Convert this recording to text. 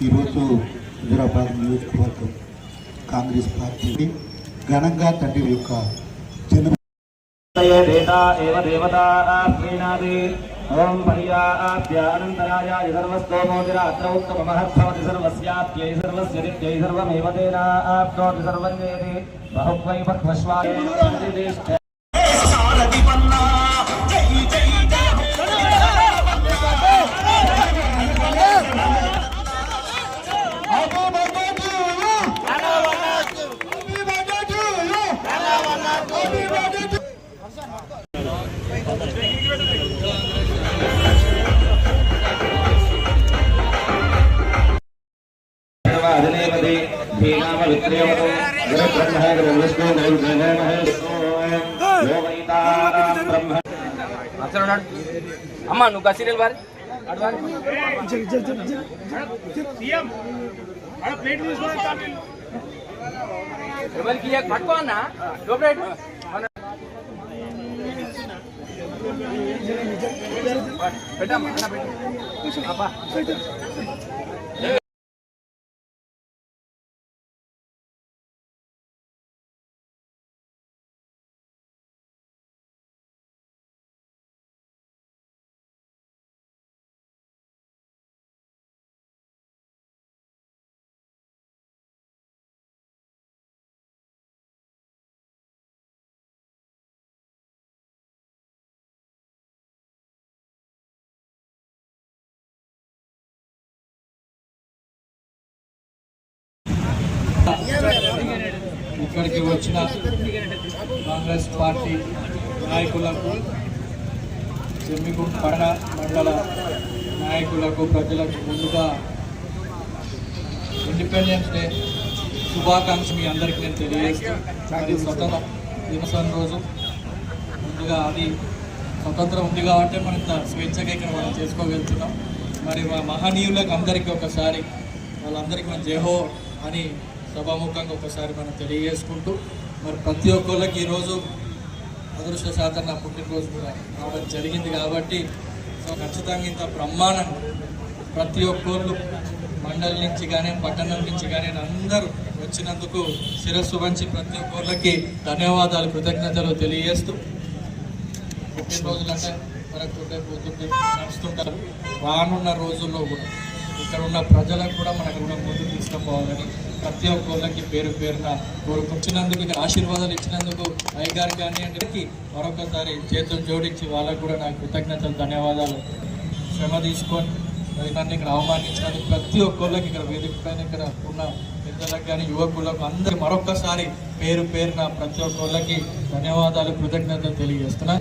ఈరోజు హైదరాబాద్ నియోజకవర్గం కాంగ్రెస్ పార్టీ ఘనంగా తండ్రి యొక్క జన్మ ఓం పర్యాప్యానంతరాయ సర్వస్తోమోదిరాత్ర ఉత్తమమహద్భవతి సర్వస్యాప్యై సర్వస్య నిత్యై సర్వమేవ తేనాప్నోతి సర్వం వేది బహువై బహ్వశ్వాయ అమ్మా నువ్వు సీరియల్ బారి ఎవరికి పట్టుకో అన్న పెట్టమ్మా ఇక్కడికి వచ్చిన కాంగ్రెస్ పార్టీ నాయకులకు, జమ్మిగుంట పట్టణ మండల నాయకులకు, ప్రజలకు ముందుగా ఇండిపెండెన్స్ డే శుభాకాంక్షలు మీ అందరికీ నేను తెలియజేస్తాను. అది స్వతంత్ర దినోత్సవం రోజు ముందుగా అది స్వతంత్రం ఉంది కాబట్టి మనం స్వేచ్ఛగా ఇక్కడ మనం చేసుకోగలుగుతున్నాం. మరి మహనీయులకు అందరికీ ఒకసారి వాళ్ళందరికీ మనం జయహో అని సభాముఖంగా ఒకసారి మనం తెలియజేసుకుంటూ, మరి ప్రతి ఒక్కళ్ళకి ఈరోజు అదృష్టశాతం నా పుట్టినరోజు కూడా రావడం జరిగింది కాబట్టి సో ఖచ్చితంగా ఇంత బ్రహ్మాండంగా ప్రతి ఒక్కళ్ళు మండలి నుంచి కానీ పట్టణం నుంచి కానీ అందరూ వచ్చినందుకు శిరస్సు వంచి ప్రతి ఒక్కళ్ళకి ధన్యవాదాలు, కృతజ్ఞతలు తెలియజేస్తూ, పుట్టినరోజులు అంటే మనకు పోతుంటే నడుస్తుంటారు. రానున్న రోజుల్లో కూడా ఇక్కడ ఉన్న ప్రజలకు కూడా మనకు కూడా ముందుకు తీసుకుపోవాలని ప్రతి ఒక్కళ్ళకి పేరు పేరున కోరుకొచ్చినందుకు, ఇక్కడ ఆశీర్వాదాలు ఇచ్చినందుకు అయ్యగారు కానివ్వండి మరొకసారి చేతులు జోడించి వాళ్ళకు కూడా నాకు కృతజ్ఞతలు, ధన్యవాదాలు. శ్రమ తీసుకొని నన్ను ఇక్కడ అవమానించినందుకు ప్రతి ఒక్కళ్ళకి ఇక్కడ వేదిక పైన ఇక్కడ ఉన్న పెద్దలకు కానీ యువకులకు అందరికి మరొకసారి పేరు పేరున ప్రతి ఒక్కళ్ళకి ధన్యవాదాలు, కృతజ్ఞతలు తెలియజేస్తున్నాను.